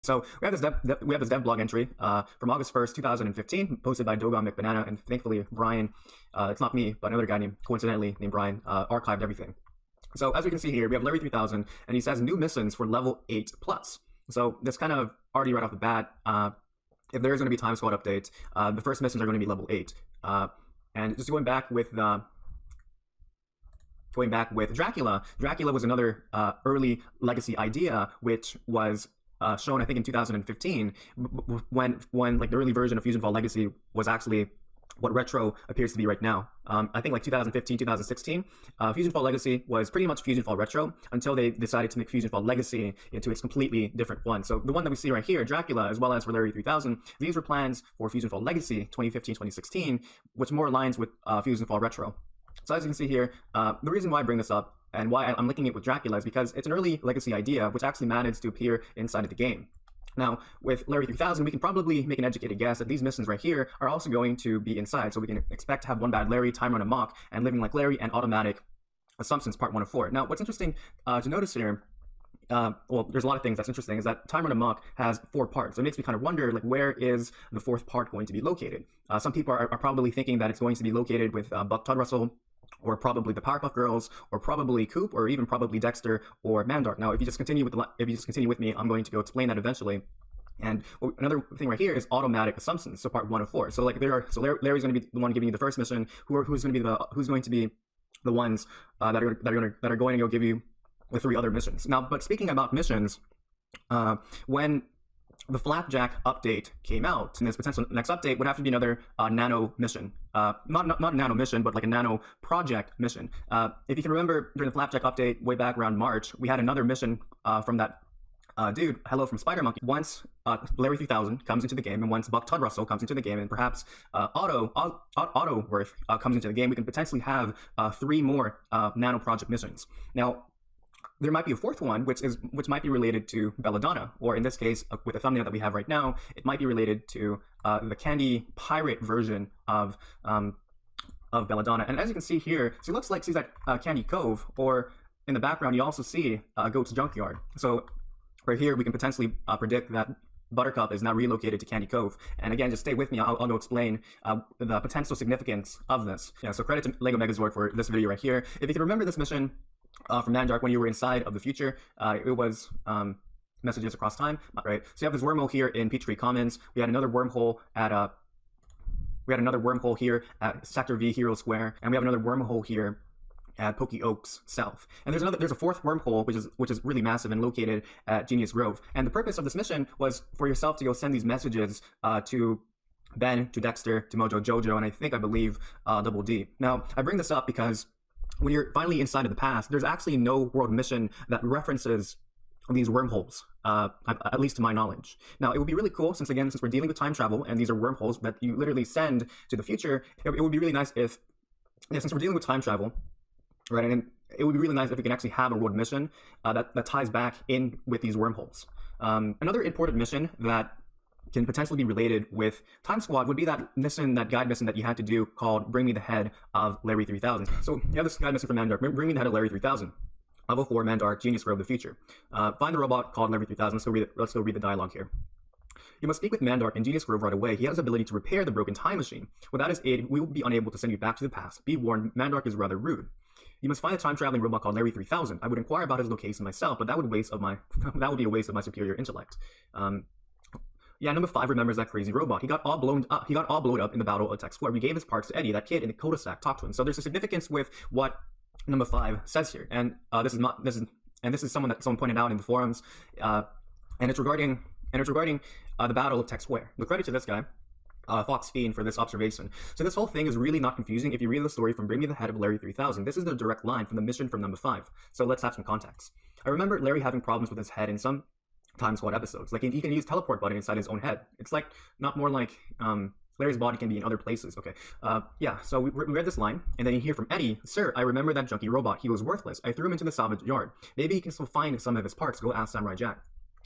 So we have this dev blog entry from August 1st, 2015, posted by Dogon McBanana, and thankfully Brian, it's not me, but another guy coincidentally named Brian, archived everything. So as we can see here, we have Larry 3000, and he says new missions for level 8 plus. So this kind of already right off the bat, if there is going to be time squad updates, the first missions are going to be level 8. And just going back with Dracula. Dracula was another early legacy idea, which was shown, I think, in 2015, when like the early version of FusionFall Legacy was actually what retro appears to be right now. I think like 2015, 2016, FusionFall Legacy was pretty much FusionFall Retro until they decided to make FusionFall Legacy into its completely different one. So the one that we see right here, Dracula, as well as for Larry 3000, these were plans for FusionFall Legacy 2015, 2016, which more aligns with FusionFall Retro. So as you can see here, the reason why I bring this up and why I'm linking it with Dracula is because it's an early legacy idea which actually managed to appear inside of the game. Now, with Larry 3000, we can probably make an educated guess that these missions right here are also going to be inside. So we can expect to have One Bad Larry, Time Run Amok, and Living Like Larry, and Automatic Assumptions Part 1 of 4. Now, what's interesting to notice here, well, there's a lot of things that's interesting, is that Time Run Amok has 4 parts. So it makes me kind of wonder, like, where is the 4th part going to be located? Some people are probably thinking that it's going to be located with Todd Russell, or probably the Powerpuff Girls, or probably Coop, or even probably Dexter or Mandark. Now, if you just continue with me, I'm going to go explain that eventually. And another thing right here is automatic assumptions, so part 1 of 4. So like Larry's going to be the one giving you the first mission. Who's going to be the ones that are going to go give you the 3 other missions. Now, but speaking about missions, when the Flapjack update came out, and this potential next update would have to be another nano mission. Not a nano mission, but like a nano project mission. If you can remember, during the Flapjack update way back around March, we had another mission from that dude, Hello from Spider Monkey. Once Larry 3000 comes into the game, and once Todd Russell comes into the game, and perhaps Autoworth comes into the game, we can potentially have 3 more nano project missions. Now, there might be a 4th one, which might be related to Belladonna, or in this case, with the thumbnail that we have right now, it might be related to the Candy Pirate version of Belladonna. And as you can see here, so it looks like she's at Candy Cove, or in the background, you also see Goat's Junkyard. So right here, we can potentially predict that Buttercup is now relocated to Candy Cove. And again, just stay with me. I'll go explain the potential significance of this. Yeah, so credit to Lego Megazord for this video right here. If you can remember this mission from Mandark when you were inside of the future, it was messages across time, right? So you have this wormhole here in Peachtree Commons. We had another wormhole here at Sector V Hero Square, and we have another wormhole here at Pokey Oaks South. And there's a 4th wormhole which is really massive and located at Genius Grove. And the purpose of this mission was for yourself to go send these messages to Ben, to Dexter, to Mojo Jojo, and I believe Double D. Now, I bring this up because when you're finally inside of the past, there's actually no world mission that references these wormholes, at least to my knowledge. Now, it would be really cool, since we're dealing with time travel, and these are wormholes that you literally send to the future, it would be really nice if, since we're dealing with time travel, right, and it would be really nice if we can actually have a world mission that ties back in with these wormholes. Another important mission that can potentially be related with Time Squad would be that guide mission that you had to do called Bring Me the Head of Larry 3000. So you have this guide mission from Mandark, Bring Me the Head of Larry 3000. Level 4, Mandark, Genius Grove, the future. Find the robot called Larry 3000. Let's go read the dialogue here. You must speak with Mandark in Genius Grove right away. He has the ability to repair the broken time machine. Without his aid, we will be unable to send you back to the past. Be warned, Mandark is rather rude. You must find a time-traveling robot called Larry 3000. I would inquire about his location myself, but that would be a waste of my superior intellect. Yeah, number 5 remembers that crazy robot. He got all blown up in the battle of Tech Square. We gave his parts to Eddie, that kid in the Coda Stack talked to him. So there's a significance with what number 5 says here, and this is someone pointed out in the forums, and it's regarding the battle of Tech Square. The credit to this guy, Fox Fiend, for this observation. So this whole thing is really not confusing if you read the story from Bring Me the Head of Larry 3000. This is the direct line from the mission from number 5. So let's have some context. I remember Larry having problems with his head in some Time Squad episodes. Like, he can use teleport button inside his own head. It's like not more like Larry's body can be in other places. Okay, yeah, so we read this line, and then you hear from Eddie, Sir, I remember that junky robot. He was worthless. I threw him into the salvage yard. Maybe he can still find some of his parts. Go ask Samurai Jack.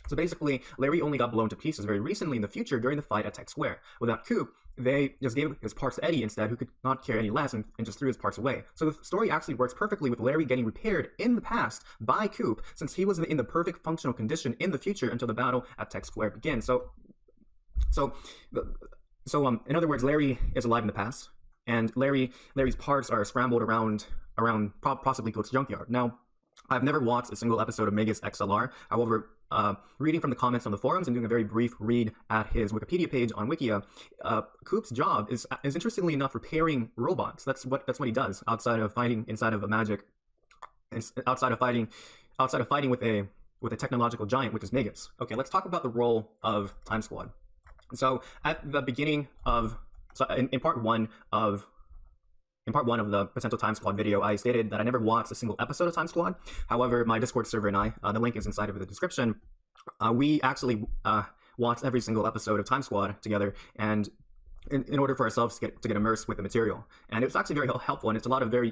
So basically, Larry only got blown to pieces very recently in the future during the fight at Tech Square. Without Coop, they just gave his parts to Eddie instead, who could not care any less, and just threw his parts away. So the story actually works perfectly with Larry getting repaired in the past by Coop, since he was in the perfect functional condition in the future until the battle at Tech Square begins. In other words, Larry is alive in the past, and Larry's parts are scrambled around possibly Cook's junkyard. Now, I've never watched a single episode of Megas XLR. However, reading from the comments on the forums and doing a very brief read at his Wikipedia page on Wikia, Coop's job is interestingly enough repairing robots. That's what he does outside of fighting inside of a magic, outside of fighting with a technological giant, which is Megas. Okay, let's talk about the role of Time Squad. So at the beginning of in part one of the potential Time Squad video, I stated that I never watched a single episode of Time Squad. However, my Discord server and I, the link is inside of the description, we actually watched every single episode of Time Squad together, and in order for ourselves to get immersed with the material. And it was actually very helpful, and there's a lot of very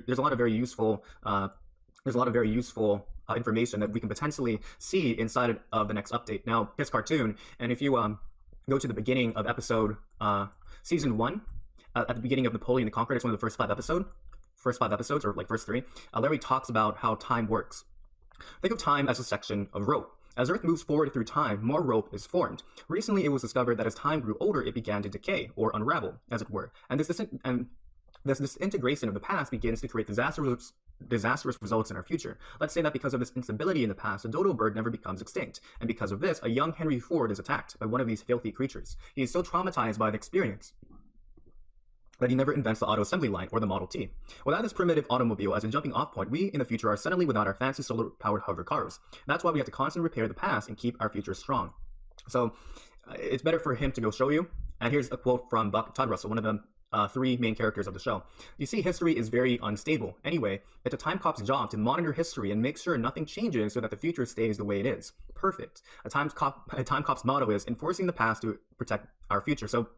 useful information that we can potentially see inside of the next update. Now, his cartoon, and if you go to the beginning of episode season 1, at the beginning of Napoleon the Conqueror, it's one of the first five episodes, or like first 3, Larry talks about how time works. Think of time as a section of rope. As Earth moves forward through time, more rope is formed. Recently, it was discovered that as time grew older, it began to decay, or unravel, as it were. And this disintegration of the past begins to create disastrous results in our future. Let's say that because of this instability in the past, a dodo bird never becomes extinct. And because of this, a young Henry Ford is attacked by one of these filthy creatures. He is so traumatized by the experience that he never invents the auto assembly line or the Model T. Without this primitive automobile as a jumping off point, we in the future are suddenly without our fancy solar-powered hover cars. That's why we have to constantly repair the past and keep our future strong. So it's better for him to go show you. And here's a quote from Todd Russell, one of the 3 main characters of the show. You see, history is very unstable. Anyway, it's a time cop's job to monitor history and make sure nothing changes so that the future stays the way it is. Perfect. A time cop's motto is enforcing the past to protect our future. So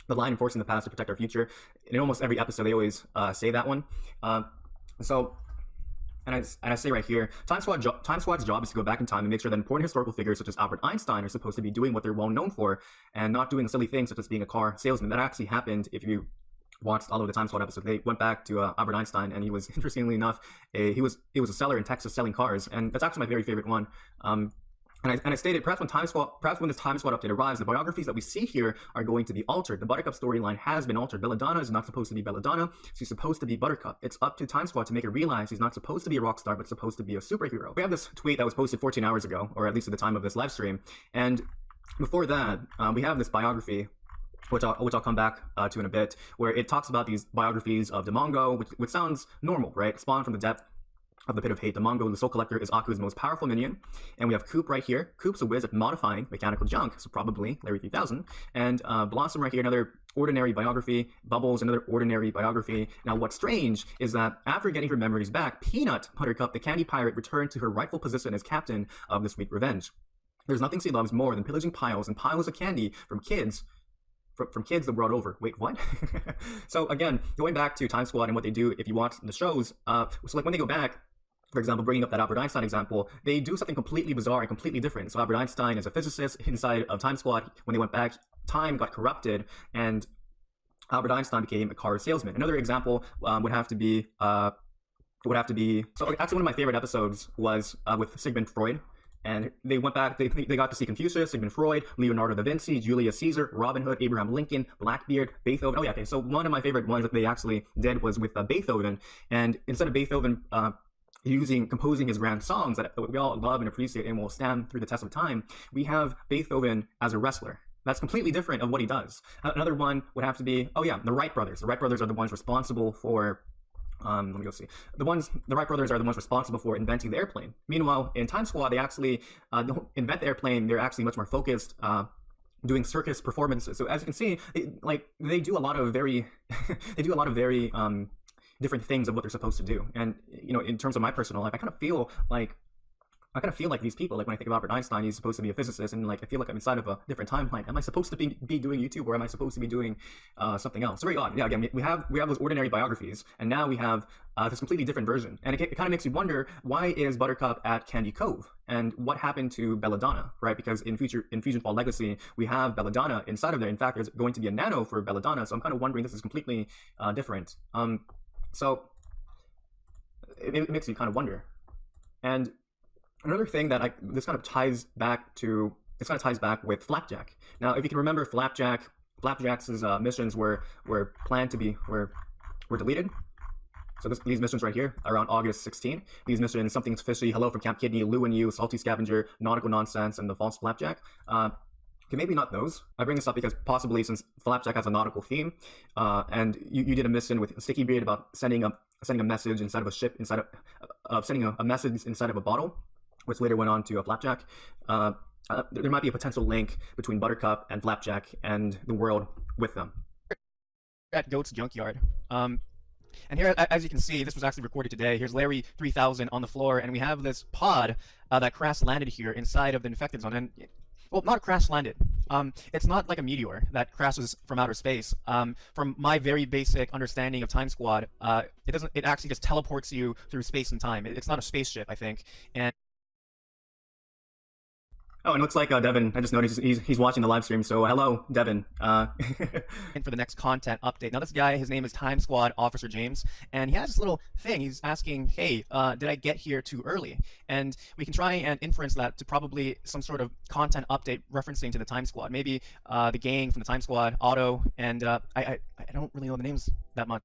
the line enforcing the past to protect our future, in almost every episode they always say that one. And I say right here, Time Squad's job is to go back in time and make sure that important historical figures such as Albert Einstein are supposed to be doing what they're well known for, and not doing silly things such as being a car salesman. That actually happened if you watched all of the Time Squad episodes. They went back to Albert Einstein, and he was, interestingly enough, he was a seller in Texas selling cars, and that's actually my very favorite one. And I stated, perhaps when this Time Squad update arrives, the biographies that we see here are going to be altered. The Buttercup storyline has been altered. Belladonna is not supposed to be Belladonna. She's supposed to be Buttercup. It's up to Time Squad to make her realize she's not supposed to be a rock star, but supposed to be a superhero. We have this tweet that was posted 14 hours ago, or at least at the time of this live stream. And before that, we have this biography, which I'll come back to in a bit, where it talks about these biographies of Demongo, which sounds normal, right? Spawned from the depth of the pit of hate. Demongo, the Soul Collector, is Aku's most powerful minion. And we have Coop right here. Coop's a whiz at modifying mechanical junk, so probably Larry 3000. And Blossom right here, another ordinary biography. Bubbles, another ordinary biography. Now, what's strange is that after getting her memories back, Peanut Buttercup, the candy pirate, returned to her rightful position as captain of the Sweet Revenge. There's nothing she loves more than pillaging piles and piles of candy from kids the world over. Wait, what? So again, going back to Time Squad and what they do if you watch the shows, so like when they go back, for example, bringing up that Albert Einstein example, they do something completely bizarre and completely different. So Albert Einstein is a physicist inside of Time Squad. When they went back, time got corrupted, and Albert Einstein became a car salesman. Another example would have to be, so actually one of my favorite episodes was with Sigmund Freud. And they went back, they got to see Confucius, Sigmund Freud, Leonardo da Vinci, Julius Caesar, Robin Hood, Abraham Lincoln, Blackbeard, Beethoven. Oh yeah, okay, so one of my favorite ones that they actually did was with Beethoven. And instead of Beethoven composing his grand songs that we all love and appreciate and will stand through the test of time, we have Beethoven as a wrestler. That's completely different of what he does. Another one would have to be, oh yeah, the Wright brothers. The Wright brothers are the ones responsible for let me go see. The Wright brothers are the ones responsible for inventing the airplane. Meanwhile, in Time Squad, they actually don't invent the airplane. They're actually much more focused, doing circus performances. So as you can see, they do a lot of very, different things of what they're supposed to do. And in terms of my personal life, I kind of feel like I kind of feel like these people, like when I think of Albert Einstein, he's supposed to be a physicist, and like I feel like I'm inside of a different timeline. Am I supposed to be doing YouTube, or am I supposed to be doing something else? It's very odd. Yeah, again, we have those ordinary biographies, and now we have this completely different version, and it kind of makes you wonder, why is Buttercup at Candy Cove, and what happened to Belladonna, right? Because in FusionFall Legacy, we have Belladonna inside of there. In fact, there's going to be a nano for Belladonna, so I'm kind of wondering, this is completely different. So it makes you kind of wonder. And another thing that this kind of ties back with Flapjack. Now, if you can remember, Flapjack's missions were planned to be were deleted. So these missions right here, around August 16, these missions, Something's Fishy, Hello from Camp Kidney, Lou and You, Salty Scavenger, Nautical Nonsense, and The False Flapjack. Okay, maybe not those. I bring this up because possibly, since Flapjack has a nautical theme, and you did a mission with Sticky Beard about sending a message inside of a ship, sending a message inside of a bottle, which later went on to a Flapjack. There might be a potential link between Buttercup and Flapjack and the world with them. At Goat's Junkyard. And here, as you can see, this was actually recorded today. Here's Larry 3000 on the floor, and we have this pod that crash landed here inside of the infected zone. And, well, not crash landed. It's not like a meteor that crashes from outer space. From my very basic understanding of Time Squad, it actually just teleports you through space and time. It's not a spaceship, I think. And oh, and it looks like Devin, I just noticed he's watching the live stream, so hello, Devin. And for the next content update. Now, this guy, his name is Time Squad Officer James, and he has this little thing. He's asking, hey, did I get here too early? And we can try and inference that to probably some sort of content update referencing to the Time Squad. Maybe the gang from the Time Squad, Otto, and I don't really know the names that much.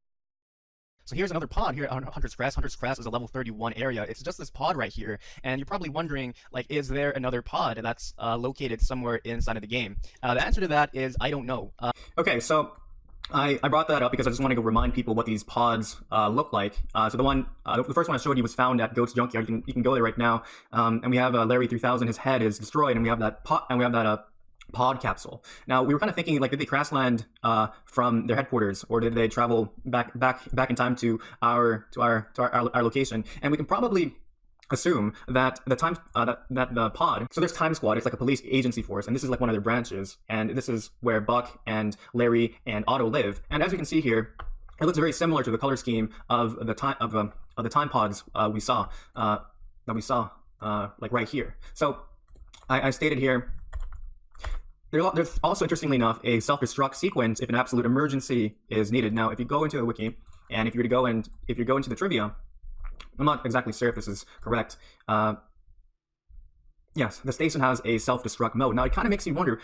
So here's another pod here on Hunter's Crest. Hunter's Crest is a level 31 area. It's just this pod right here. And you're probably wondering, like, is there another pod that's located somewhere inside of the game? The answer to that is, I don't know. Okay, so I brought that up because I just want to remind people what these pods look like. So the first one I showed you was found at Goat's Junkyard. You can go there right now. And we have Larry 3000. His head is destroyed, and we have that pod capsule. Now, we were kind of thinking, like, did they crash land from their headquarters, or did they travel back in time to our location? And we can probably assume that the pod, so there's Time Squad, it's like a police agency force, and this is like one of their branches, and this is where Buck and Larry and Otto live. And as you can see here, it looks very similar to the color scheme of the time pods we saw like right here. So I stated here, there's also, interestingly enough, a self-destruct sequence if an absolute emergency is needed. Now, if you go into the wiki, and if you go into the trivia, I'm not exactly sure if this is correct. Yes, the station has a self-destruct mode. Now, it kind of makes you wonder,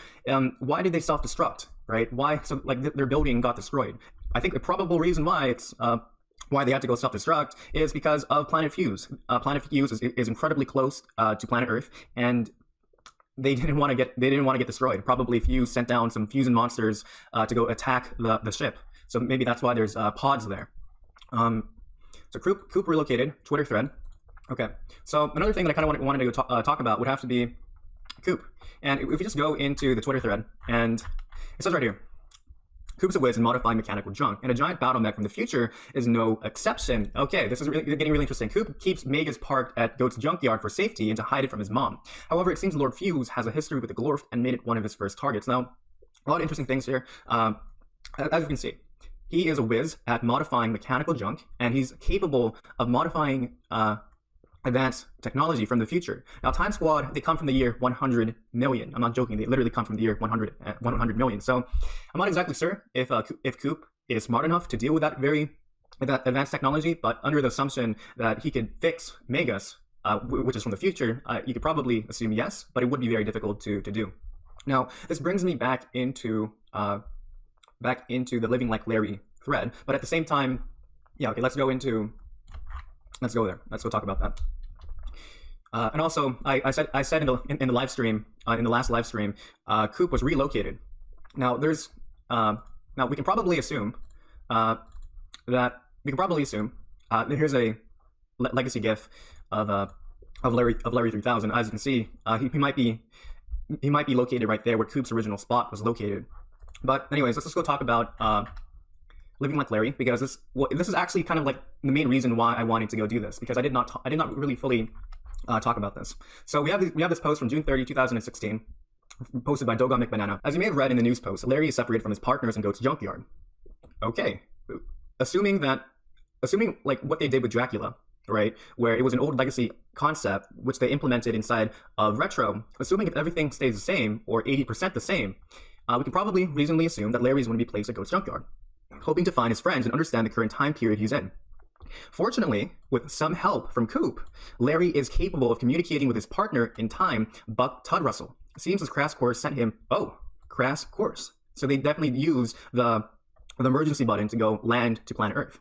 why did they self-destruct, right? Why? So, like, their building got destroyed. I think the probable reason why why they had to go self-destruct is because of Planet Fuse. Planet Fuse is incredibly close to Planet Earth, and they didn't want to get destroyed. Probably Fuse sent down some fusion monsters to go attack the ship. So maybe that's why there's pods there. So Coop relocated, Twitter thread. Okay, so another thing that I kind of wanted to talk about would have to be Coop. And if we just go into the Twitter thread, and it says right here, Coop's a whiz in modifying mechanical junk, and a giant battle mech from the future is no exception. Okay, this is getting really interesting. Coop keeps Megas parked at Goat's Junkyard for safety and to hide it from his mom. However, it seems Lord Fuse has a history with the Glorf and made it one of his first targets. Now, a lot of interesting things here. As you can see, he is a whiz at modifying mechanical junk, and he's capable of modifying advanced technology from the future. Now, Time Squad, they come from the year 100 million. I'm not joking. They literally come from the year 100 million. So I'm not exactly sure if Coop is smart enough to deal with that advanced technology, but under the assumption that he could fix Megas, which is from the future, you could probably assume yes, but it would be very difficult to do. Now, this brings me back into the Living Like Larry thread, but at the same time, yeah, okay, let's go there. Let's go talk about that. And also, I said in the live stream, in the last live stream, Coop was relocated. Now now we can probably assume here's a legacy GIF of Larry 3000. As you can see, he might be located right there where Coop's original spot was located. But anyways, let's just go talk about Living Like Larry, because this is actually kind of like the main reason why I wanted to go do this, because I did not really fully talk about this. So we have this post from June 30, 2016, posted by Dogon McBanana. As you may have read in the news post, Larry is separated from his partners and goes to junkyard. Okay, assuming like what they did with Dracula, right, where it was an old legacy concept which they implemented inside of Retro, assuming if everything stays the same or 80% the same, we can probably reasonably assume that Larry is going to be placed at Ghost Junkyard, hoping to find his friends and understand the current time period he's in. Fortunately, with some help from Coop, Larry is capable of communicating with his partner in time, Buck Todd Russell. It seems as Crash Course sent him, Crash Course. So they definitely use the emergency button to go land to planet Earth.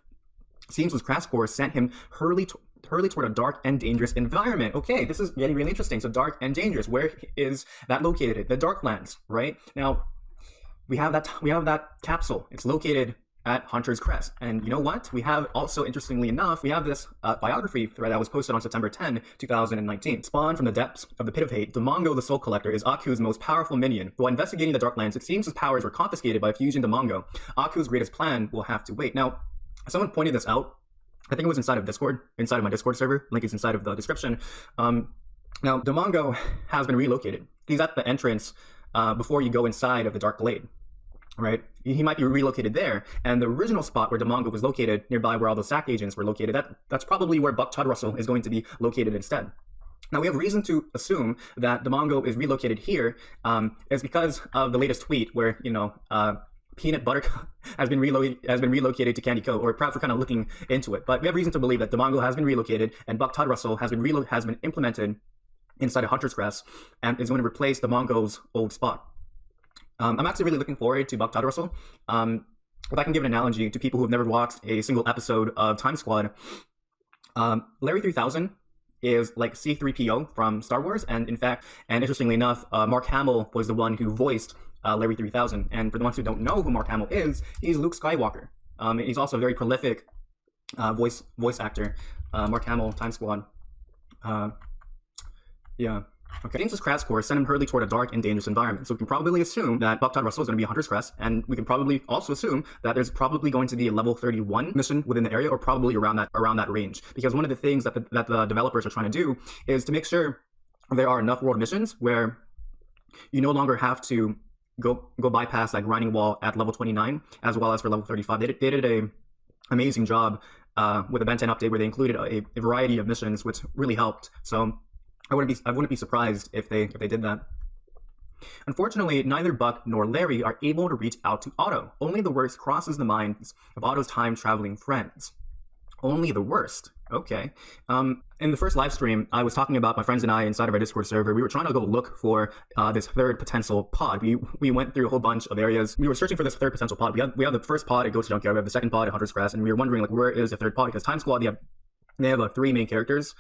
It seems as Crash Course sent him hurley toward a dark and dangerous environment. Okay, this is getting really interesting. So dark and dangerous, where is that located? The Darklands, right? Now, we have that capsule. It's located at Hunter's Crest. And you know what? We have also, interestingly enough, we have this biography thread that was posted on September 10, 2019. Spawned from the depths of the pit of hate, Domongo the Soul Collector is Aku's most powerful minion. While investigating the Darklands, it seems his powers were confiscated by Fusion Domongo. Aku's greatest plan will have to wait. Now, someone pointed this out. I think it was inside of Discord, inside of my Discord server. Link is inside of the description. Now, Domongo has been relocated. He's at the entrance before you go inside of the Dark Glade. Right, he might be relocated there, and the original spot where Domongo was located, nearby where all the SAC agents were located, that's probably where Buck Todd Russell is going to be located instead. Now we have reason to assume that Domongo is relocated here, is because of the latest tweet where Peanut Butter has been relocated to Candy Cove, or perhaps we're kind of looking into it. But we have reason to believe that Domongo has been relocated, and Buck Todd Russell has been implemented inside of Hunter's Crest, and is going to replace Domongo's old spot. I'm actually really looking forward to Buck Todd Russell. If I can give an analogy to people who have never watched a single episode of Time Squad, Larry 3000 is like C-3PO from Star Wars, and interestingly enough, Mark Hamill was the one who voiced Larry 3000. And for the ones who don't know who Mark Hamill is, he's Luke Skywalker. He's also a very prolific voice actor. Mark Hamill, Time Squad. Yeah. Okay, James's Crash Course sent him hurley toward a dark and dangerous environment. So we can probably assume that Buck Todd Russell is going to be Hunter's Crest, and we can probably also assume that there's probably going to be a level 31 mission within the area, or probably around that range. Because one of the things that the developers are trying to do is to make sure there are enough world missions where you no longer have to go bypass that grinding wall at level 29, as well as for level 35. They did an amazing job with the Ben 10 update where they included a variety of missions, which really helped. So I wouldn't be surprised if they did that. Unfortunately, neither Buck nor Larry are able to reach out to Otto. Only the worst crosses the minds of Otto's time-traveling friends. Only the worst. Okay. In the first live stream, I was talking about my friends and I inside of our Discord server. We were trying to go look for this third potential pod. We went through a whole bunch of areas. We were searching for this third potential pod. We have the first pod at Ghost Junkyard. We have the second pod at Hunter's Crest, and we were wondering like where is the third pod, because Time Squad they have 3 main characters.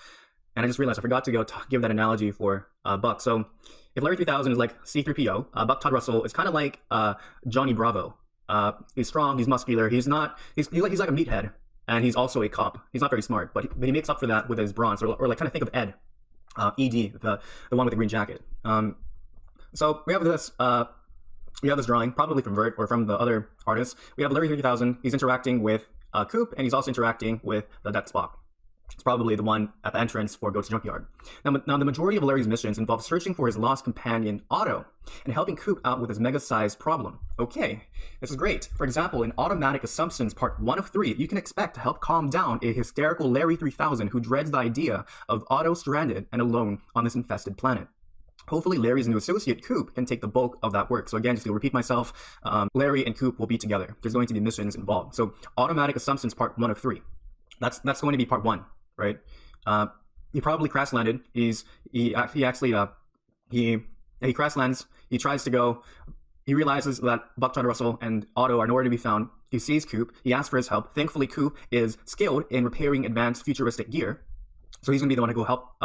And I just realized I forgot to give that analogy for Buck. So if Larry 3000 is like C-3PO, Buck Todd Russell is kind of like Johnny Bravo. He's strong, he's muscular, he's like a meathead, and he's also a cop. He's not very smart, but he makes up for that with his bronze, or like kind of think of Ed, ED, the one with the green jacket. So we have this drawing, probably from Vert or from the other artists. We have Larry 3000. He's interacting with Coop, and he's also interacting with the Death Spock. It's probably the one at the entrance for Ghost Junkyard. Now, the majority of Larry's missions involve searching for his lost companion, Otto, and helping Coop out with his mega-sized problem. Okay, this is great. For example, in Automatic Assumptions Part 1 of 3, you can expect to help calm down a hysterical Larry 3000 who dreads the idea of Otto stranded and alone on this infested planet. Hopefully, Larry's new associate, Coop, can take the bulk of that work. So again, just to repeat myself, Larry and Coop will be together. There's going to be missions involved. So Automatic Assumptions Part 1 of 3. That's going to be Part 1. Right, he probably crash landed. He crash lands. He tries to go. He realizes that Buck Todd Russell and Otto are nowhere to be found. He sees Coop. He asks for his help. Thankfully, Coop is skilled in repairing advanced futuristic gear, so he's gonna be the one to go help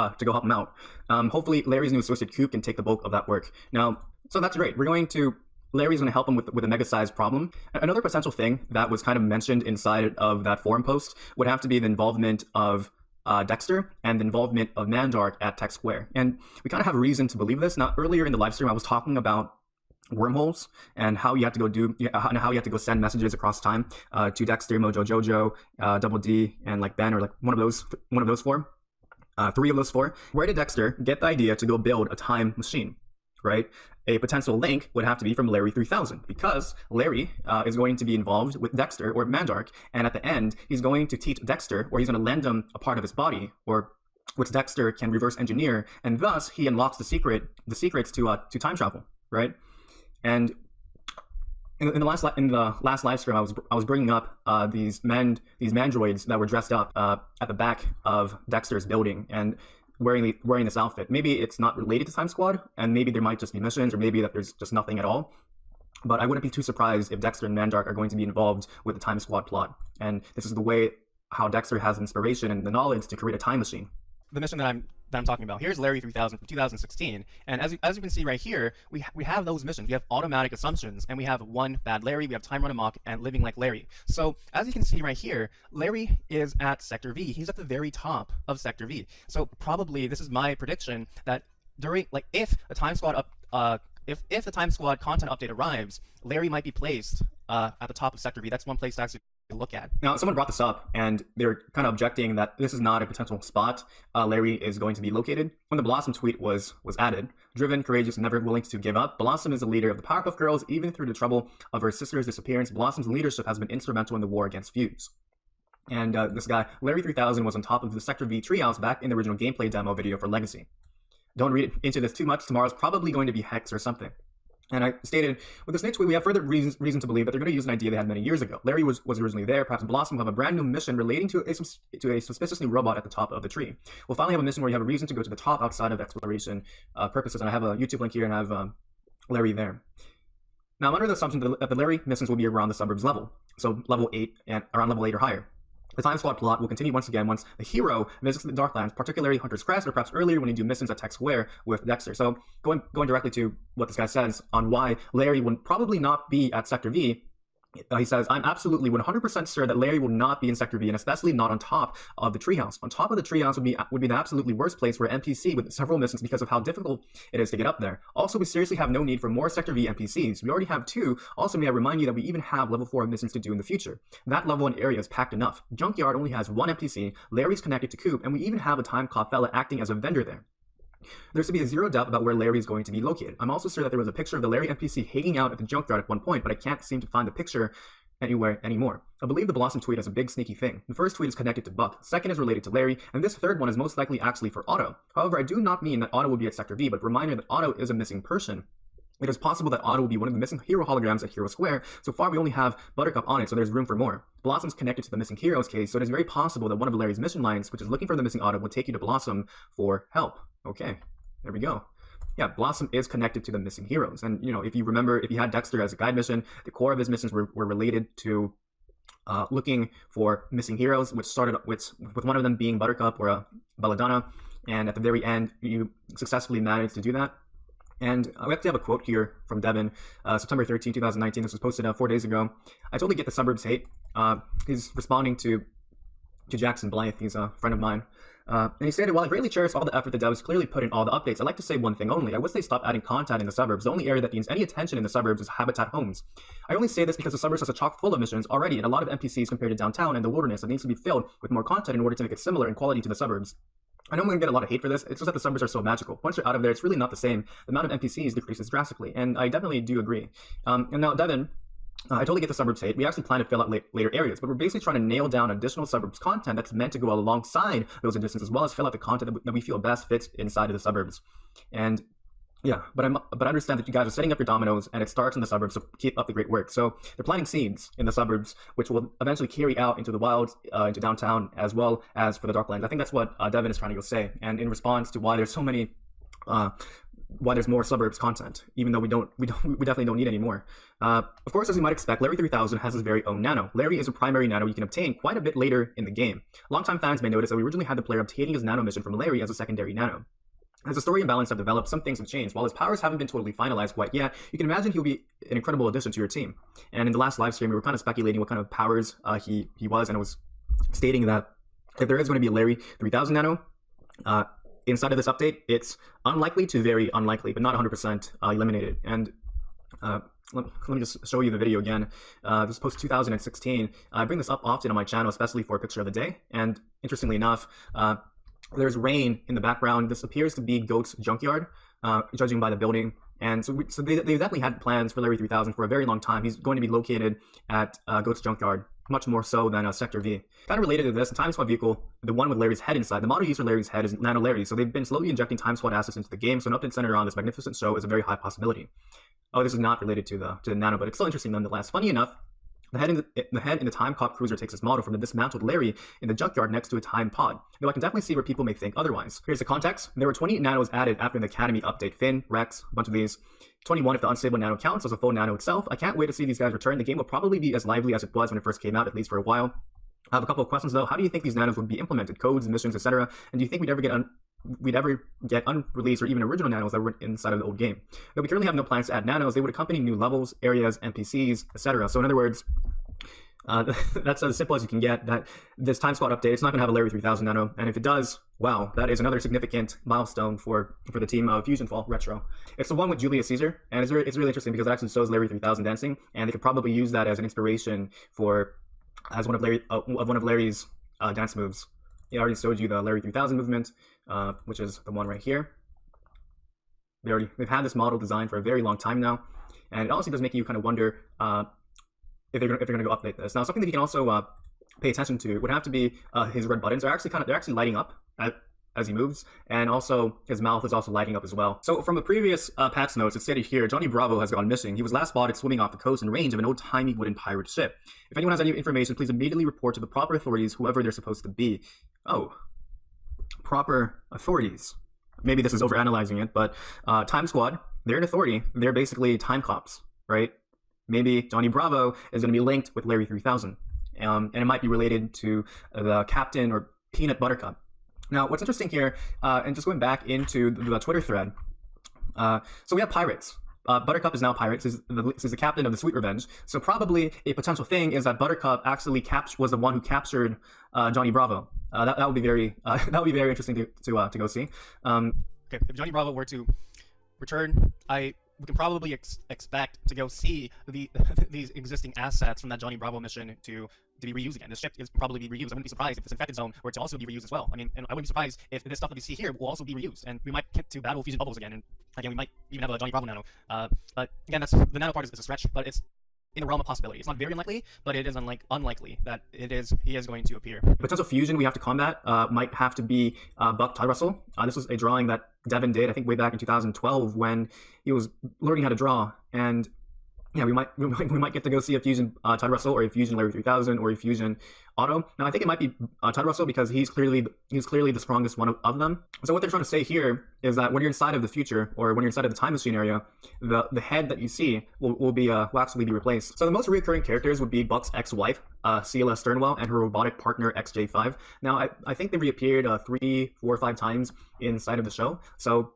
him out. Hopefully, Larry's new associate Coop can take the bulk of that work. Now, so that's great. Larry's going to help him with a mega-sized problem. Another potential thing that was kind of mentioned inside of that forum post would have to be the involvement of Dexter and the involvement of Mandark at Tech Square. And we kind of have a reason to believe this. Now, earlier in the live stream, I was talking about wormholes and how you have to go send messages across time to Dexter, Mojo Jojo, Double D, and like Ben, or like one of those four. Three of those four. Where did Dexter get the idea to go build a time machine, right? A potential link would have to be from Larry 3000, because Larry is going to be involved with Dexter or Mandark, and at the end, he's going to teach Dexter, or he's going to lend him a part of his body, or which Dexter can reverse engineer, and thus he unlocks the secrets to time travel, right? And in the last live stream, I was bringing up these mandroids that were dressed up at the back of Dexter's building and wearing this outfit. Maybe it's not related to Time Squad, and maybe there might just be missions, or maybe that there's just nothing at all. But I wouldn't be too surprised if Dexter and Mandark are going to be involved with the Time Squad plot. And this is the way how Dexter has inspiration and the knowledge to create a time machine. The mission that I'm talking about, here's Larry 3000 from 2016, and as you can see right here, we have those missions. We have automatic assumptions, and we have one bad Larry, we have time run amok, and living like Larry. So as you can see right here, Larry is at Sector V. He's at the very top of Sector V. So probably, this is my prediction, that during, like, if the Time Squad if the Time Squad content update arrives, Larry might be placed at the top of Sector V. That's one place to actually look at. Now, someone brought this up, and they're kind of objecting that this is not a potential spot Larry is going to be located. When the Blossom tweet was added, driven, courageous, and never willing to give up, Blossom is the leader of the Powerpuff Girls. Even through the trouble of her sister's disappearance, Blossom's leadership has been instrumental in the war against Fuse. And this guy, Larry 3000, was on top of the Sector V treehouse back in the original gameplay demo video for Legacy. Don't read into this too much. Tomorrow's probably going to be Hex or something. And I stated, with this new tweet, we have further reason to believe that they're going to use an idea they had many years ago. Larry was originally there. Perhaps Blossom will have a brand new mission relating to a suspicious new robot at the top of the tree. We'll finally have a mission where you have a reason to go to the top outside of exploration purposes. And I have a YouTube link here, and I have Larry there. Now, I'm under the assumption that the Larry missions will be around the suburbs level. So level 8 and around level 8 or higher. The Time Squad plot will continue once again once the hero visits the Darklands, particularly Hunter's Crest, or perhaps earlier when you do missions at Tech Square with Dexter. So going directly to what this guy says on why Larry would probably not be at Sector V, he says, I'm absolutely 100% sure that Larry will not be in Sector V, and especially not on top of the treehouse. On top of the treehouse would be the absolutely worst place for an NPC with several missions because of how difficult it is to get up there. Also, we seriously have no need for more Sector V NPCs. We already have 2. Also, may I remind you that we even have level 4 missions to do in the future. That level and area is packed enough. Junkyard only has 1 NPC, Larry's connected to Coop, and we even have a time cop fella acting as a vendor there. There should be zero doubt about where Larry is going to be located. I'm also sure that there was a picture of the Larry NPC hanging out at the junkyard at one point, but I can't seem to find the picture anywhere anymore. I believe the Blossom tweet is a big sneaky thing. The first tweet is connected to Buck, second is related to Larry, and this third one is most likely actually for Otto. However, I do not mean that Otto will be at Sector V, but reminder that Otto is a missing person. It is possible that Otto will be one of the missing hero holograms at Hero Square. So far, we only have Buttercup on it, so there's room for more. Blossom's connected to the missing heroes case, so it is very possible that one of Larry's mission lines, which is looking for the missing Otto, will take you to Blossom for help. Okay, there we go. Yeah, Blossom is connected to the missing heroes. And, you know, if you remember, if you had Dexter as a guide mission, the core of his missions were related to looking for missing heroes, which started with one of them being Buttercup or Belladonna. And at the very end, you successfully managed to do that. And we actually have a quote here from Devin, September 13, 2019. This was posted 4 days ago. I totally get the suburbs hate. He's responding to Jackson Blythe. He's a friend of mine. And he stated, while I greatly cherish all the effort the devs clearly put in all the updates, I'd like to say one thing only. I wish they stopped adding content in the suburbs. The only area that needs any attention in the suburbs is Habitat Homes. I only say this because the suburbs is a chock full of missions already and a lot of NPCs compared to downtown and the wilderness that needs to be filled with more content in order to make it similar in quality to the suburbs. I know I'm going to get a lot of hate for this. It's just that the suburbs are so magical. Once you're out of there, it's really not the same. The amount of NPCs decreases drastically, and I definitely do agree. And now, Devin, I totally get the suburbs hate. We actually plan to fill out later areas, but we're basically trying to nail down additional suburbs content that's meant to go alongside those additions, as well as fill out the content that we feel best fits inside of the suburbs. And yeah, but I understand that you guys are setting up your dominoes, and it starts in the suburbs, so keep up the great work. So they're planting seeds in the suburbs, which will eventually carry out into the wilds, into downtown, as well as for the Darklands. I think that's what Devin is trying to go say. And in response to why there's so many, why there's more suburbs content, even though we definitely don't need any more. Of course, as you might expect, Larry 3000 has his very own nano. Larry is a primary nano you can obtain quite a bit later in the game. Longtime fans may notice that we originally had the player obtaining his nano mission from Larry as a secondary nano. As the story and balance have developed, some things have changed. While his powers haven't been totally finalized quite yet, you can imagine he'll be an incredible addition to your team. And in the last live stream, we were kind of speculating what kind of powers he was, and it was stating that if there is going to be a Larry 3000 nano, inside of this update, it's unlikely to very unlikely, but not 100% eliminated. And let me just show you the video again. This was posted 2016. I bring this up often on my channel, especially for a picture of the day. And interestingly enough, There's rain in the background. This appears to be Goat's junkyard, judging by the building. And so they definitely had plans for Larry 3000 for a very long time. He's going to be located at Goat's junkyard, much more so than Sector V. Kind of related to this, the Time Squad vehicle, the one with Larry's head inside, the model used for Larry's head is Nano Larry. So they've been slowly injecting Time Squad assets into the game. So an update centered on this magnificent show is a very high possibility. Oh, this is not related to the Nano, but it's still interesting nonetheless. Funny enough, the head in the Time Cop Cruiser takes its model from the dismantled Larry in the junkyard next to a Time Pod. Though I can definitely see where people may think otherwise. Here's the context. There were 20 nanos added after the Academy update. Finn, Rex, a bunch of these. 21 if the unstable nano counts as a full nano itself. I can't wait to see these guys return. The game will probably be as lively as it was when it first came out, at least for a while. I have a couple of questions though. How do you think these nanos would be implemented? Codes, missions, etc. And do you think we'd ever get unreleased or even original nanos that were inside of the old game? Though we currently have no plans to add nanos, they would accompany new levels, areas, NPCs, etc. So in other words, that's as simple as you can get. That this Time Squad update, it's not going to have a Larry 3000 nano, and if it does, wow, that is another significant milestone for the team of FusionFall Retro. It's the one with Julius Caesar, and it's really interesting because it actually shows Larry 3000 dancing, and they could probably use that as an inspiration as one of Larry's dance moves. He already showed you the Larry 3000 movement, which is the one right here. They've had this model designed for a very long time now, and it honestly does make you kind of wonder if they're going to go update this. Now, something that you can also pay attention to would have to be his red buttons. They're actually lighting up as he moves, and also his mouth is also lighting up as well. So from the previous patch notes, it stated here, Johnny Bravo has gone missing. He was last spotted swimming off the coast in range of an old-timey wooden pirate ship. If anyone has any information, please immediately report to the proper authorities, whoever they're supposed to be. Oh, proper authorities. Maybe this is overanalyzing it, but Time Squad, they're an authority. They're basically time cops, right? Maybe Johnny Bravo is going to be linked with Larry 3000, and it might be related to the Captain or Peanut Buttercup. Now, what's interesting here, and just going back into the Twitter thread, so we have pirates. Buttercup is now pirates. He's the captain of the Sweet Revenge. So probably a potential thing is that Buttercup actually was the one who captured Johnny Bravo. That would be very interesting to go see. Okay, if Johnny Bravo were to return, we can probably expect to go see these existing assets from that Johnny Bravo mission to be reused again. This ship is probably be reused. I wouldn't be surprised if this infected zone were to also be reused as well. I mean, and I wouldn't be surprised if this stuff that we see here will also be reused, and we might get to battle fusion bubbles again, and again we might even have a Johnny Bravo nano. But again, the nano part is a stretch, but it's in the realm of possibility. It's not very unlikely, but it is unlikely that he is going to appear. The potential fusion we have to combat might have to be Buck Todd Russell. This was a drawing that Devin did, I think, way back in 2012 when he was learning how to draw, and yeah, we might get to go see a fusion Todd Russell or a fusion Larry 3000 or a fusion Otto. Now I think it might be Todd Russell because he's clearly the strongest one of them. So what they're trying to say here is that when you're inside of the future or when you're inside of the time machine area, the head that you see will actually be replaced. So the most recurring characters would be Buck's ex-wife, Sheila Sternwell, and her robotic partner XJ5. Now I think they reappeared 3, 4, 5 times inside of the show. So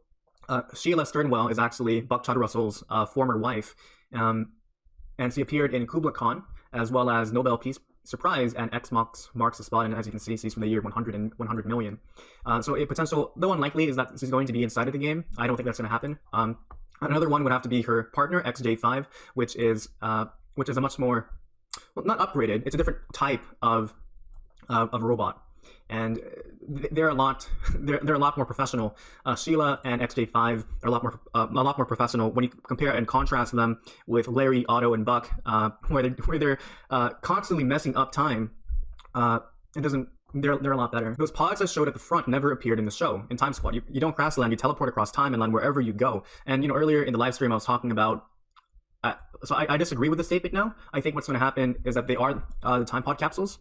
Sheila Sternwell is actually Buck Todd Russell's former wife. And she appeared in Kubla Khan, as well as Nobel Peace Surprise and X marks the spot, and as you can see, she's from the year 100 and 100 million. So a potential, though unlikely, is that she's going to be inside of the game. I don't think that's going to happen. Another one would have to be her partner, XJ5, which is a much more, well, not upgraded, it's a different type of robot. And they're a lot more professional. Sheila and XJ5 are a lot more professional when you compare and contrast them with Larry, Otto, and Buck, where they're constantly messing up time. They're a lot better. Those pods I showed at the front never appeared in the show. In Time Squad, you don't crash land, you teleport across time and land wherever you go. And earlier in the live stream I was talking about. So I disagree with the statement now. I think what's going to happen is that they are the time pod capsules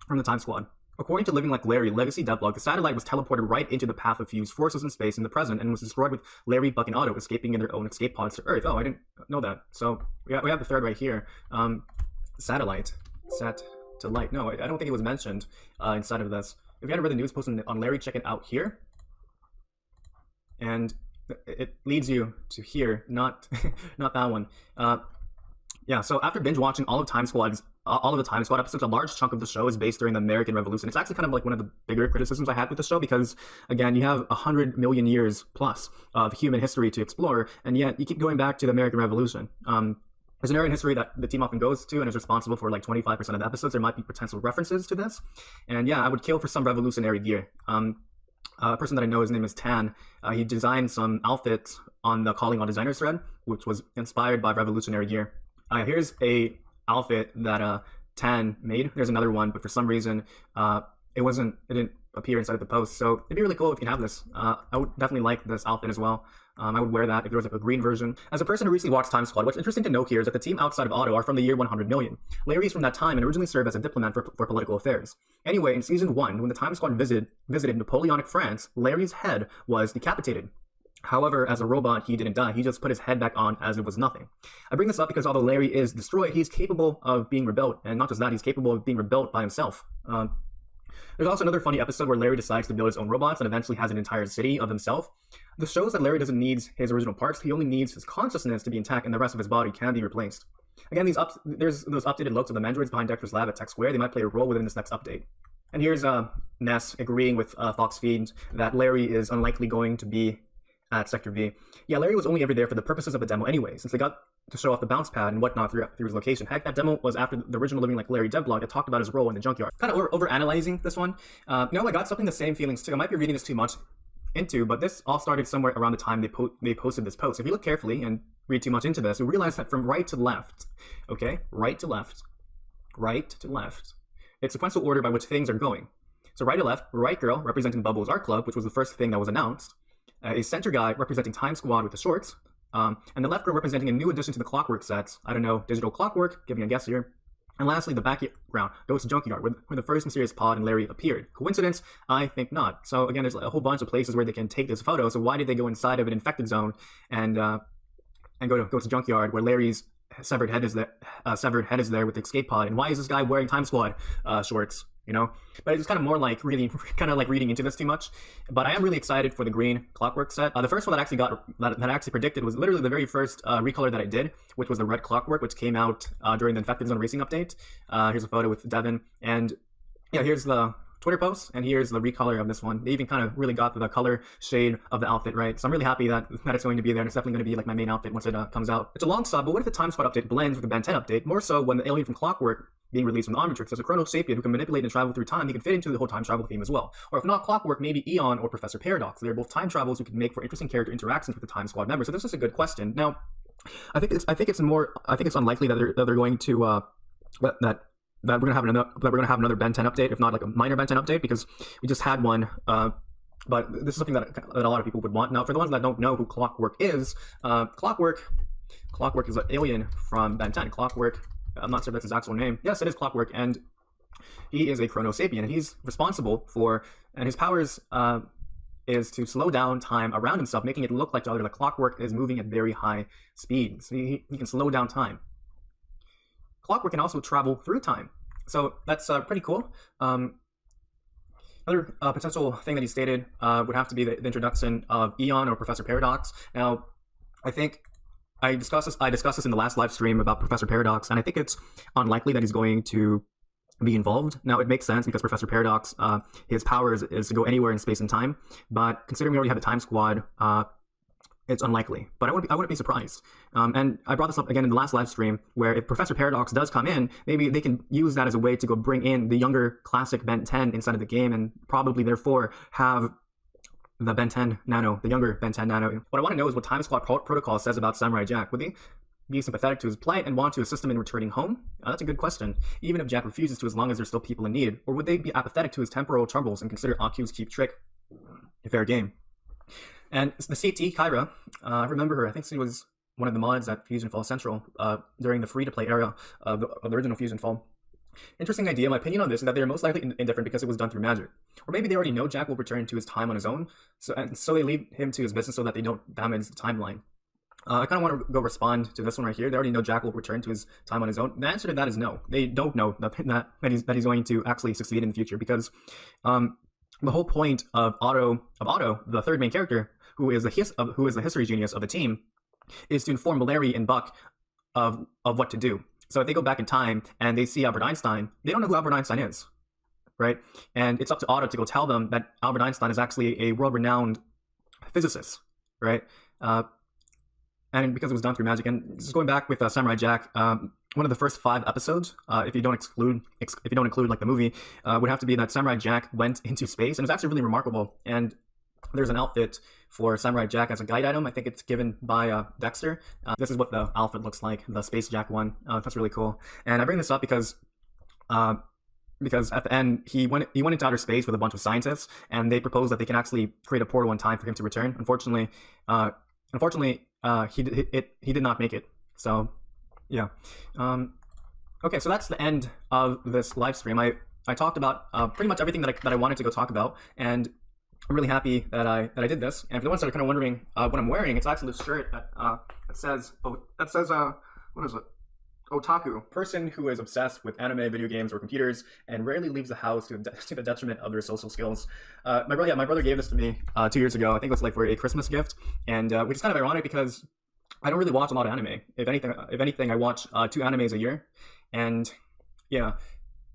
from the Time Squad. According to Living Like Larry, Legacy devlog, the satellite was teleported right into the path of fused forces in space in the present and was destroyed with Larry, Buck, and Otto escaping in their own escape pods to Earth. Oh, I didn't know that. So we have the thread right here. Satellite. Set to light. No, I don't think it was mentioned inside of this. If you haven't read the news posted on Larry, check it out here. And it leads you to here, not that one. Yeah, so after binge watching all of the Time Squad episodes, a large chunk of the show is based during the American Revolution. It's actually kind of like one of the bigger criticisms I had with the show because, again, you have 100 million years plus of human history to explore, and yet you keep going back to the American Revolution. There's an area in history that the team often goes to and is responsible for like 25% of the episodes. There might be potential references to this, and yeah, I would kill for some revolutionary gear. A person that I know, his name is Tan. He designed some outfits on the Calling All Designers thread, which was inspired by Revolutionary Gear. Here's a outfit that Tan made. There's another one, but for some reason, it didn't appear inside of the post. So it'd be really cool if you can have this. I would definitely like this outfit as well. I would wear that if there was like a green version. As a person who recently watched Time Squad, what's interesting to note here is that the team outside of Otto are from the year 100 million. Larry is from that time and originally served as a diplomat for political affairs. Anyway, in season 1, when the Time Squad visited Napoleonic France, Larry's head was decapitated. However, as a robot, he didn't die. He just put his head back on as it was nothing. I bring this up because although Larry is destroyed, he's capable of being rebuilt. And not just that, he's capable of being rebuilt by himself. There's also another funny episode where Larry decides to build his own robots and eventually has an entire city of himself. This shows that Larry doesn't need his original parts. He only needs his consciousness to be intact, and the rest of his body can be replaced. Again, there's those updated looks of the Mandroids behind Dexter's lab at Tech Square. They might play a role within this next update. And here's Ness agreeing with Fox Feed that Larry is unlikely going to be at Sector V. Yeah, Larry was only ever there for the purposes of the demo anyway, since they got to show off the bounce pad and whatnot through his location. Heck, that demo was after the original Living Like Larry devlog that talked about his role in the junkyard. Kind of over-analyzing this one. I got something the same feelings too. I might be reading this too much into, but this all started somewhere around the time they posted this post. If you look carefully and read too much into this, you'll realize that from right to left, okay, right to left, it's sequential order by which things are going. So right to left, right girl representing Bubbles Art Club, which was the first thing that was announced. A center guy representing Time Squad with the shorts, and the left girl representing a new addition to the Clockwork sets. I don't know, Digital Clockwork, giving a guess here. And lastly, the background goes to Junkyard, where the first mysterious pod and Larry appeared. Coincidence? I think not. So again, there's a whole bunch of places where they can take this photo. So why did they go inside of an infected zone and go to Junkyard, where Larry's severed head is there with the escape pod? And why is this guy wearing Time Squad shorts? You know, but it's kind of more like reading into this too much. But I am really excited for the green Clockwork set. The first one that I actually predicted was literally the very first recolor that I did, which was the red Clockwork, which came out during the Infected Zone Racing update. Here's a photo with Devin, and yeah, here's the Twitter post, and here's the recolor of this one. They even kind of really got the color shade of the outfit right. So I'm really happy that it's going to be there, and it's definitely going to be like my main outfit once it comes out. It's a long sub, but what if the Time Squad update blends with the Ben 10 update? More so when the alien from Clockwork being released from the Omnitrix as a chrono sapien who can manipulate and travel through time, he can fit into the whole time travel theme as well. Or if not Clockwork, maybe Eon or Professor Paradox. They're both time travels who can make for interesting character interactions with the Time Squad members. So this is a good question. Now, I think it's unlikely that they're going to that we're gonna have another Ben 10 update, if not like a minor Ben 10 update, because we just had one. But this is something that a lot of people would want. Now, for the ones that don't know who Clockwork is, Clockwork is an alien from Ben 10. Clockwork, I'm not sure if that's his actual name. Yes, it is Clockwork, and he is a chrono sapien, and he's responsible for, and his powers is to slow down time around himself, making it look like Clockwork is moving at very high speeds. He can slow down time. Clockwork can also travel through time, so that's pretty cool. Another potential thing that he stated would have to be the introduction of Eon or Professor Paradox. Now, I think I discussed this in the last live stream about Professor Paradox, and I think it's unlikely that he's going to be involved. Now, it makes sense because Professor Paradox, his power is to go anywhere in space and time, but considering we already have the Time Squad, it's unlikely. But I wouldn't be surprised. And I brought this up again in the last live stream, where if Professor Paradox does come in, maybe they can use that as a way to go bring in the younger classic Ben 10 inside of the game, and probably therefore have the Ben 10 Nano, the younger Ben 10 Nano. What I want to know is what Time Squad Protocol says about Samurai Jack. Would they be sympathetic to his plight and want to assist him in returning home? That's a good question. Even if Jack refuses to, as long as there's still people in need. Or would they be apathetic to his temporal troubles and consider Aku's cheap trick a fair game? And the CT, Kyra, I remember her. I think she was one of the mods at FusionFall Central during the free-to-play era of the original FusionFall. Interesting idea. My opinion on this is that they're most likely indifferent because it was done through magic. Or maybe they already know Jack will return to his time on his own, so they leave him to his business so that they don't damage the timeline. I kind of want to go respond to this one right here. They already know Jack will return to his time on his own. The answer to that is no. They don't know that he's going to actually succeed in the future, because the whole point of Otto, the third main character, who is the history genius of the team, is to inform Larry and Buck of what to do. So if they go back in time and they see Albert Einstein, they don't know who Albert Einstein is, right? And it's up to Otto to go tell them that Albert Einstein is actually a world-renowned physicist, right? And because it was done through magic. And just going back with Samurai Jack, one of the first 5 episodes, if you don't include like the movie, would have to be that Samurai Jack went into space, and it was actually really remarkable. And there's an outfit for Samurai Jack as a guide item. I think it's given by Dexter. This is what the outfit looks like, the Space Jack one. That's really cool. And I bring this up because at the end he went into outer space with a bunch of scientists, and they proposed that they can actually create a portal in time for him to return. Unfortunately, he did not make it. So yeah. Okay, so that's the end of this live stream. I talked about pretty much everything that I wanted to go talk about, and I'm really happy that I did this. And for the ones that are kind of wondering what I'm wearing, it's actually this shirt that says what is it? Otaku, person who is obsessed with anime, video games, or computers, and rarely leaves the house to the detriment of their social skills. My brother gave this to me 2 years ago. I think it was like for a Christmas gift, and which is kind of ironic because I don't really watch a lot of anime. If anything, I watch 2 animes a year, and yeah.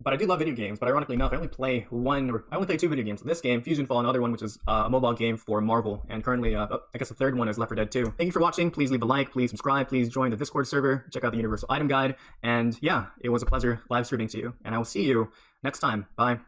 But I do love video games, but ironically enough, I only play 2 video games. This game, FusionFall, another one, which is a mobile game for Marvel, and currently, I guess the third one is Left 4 Dead 2. Thank you for watching. Please leave a like, please subscribe, please join the Discord server, check out the Universal Item Guide, and yeah, it was a pleasure live streaming to you, and I will see you next time. Bye.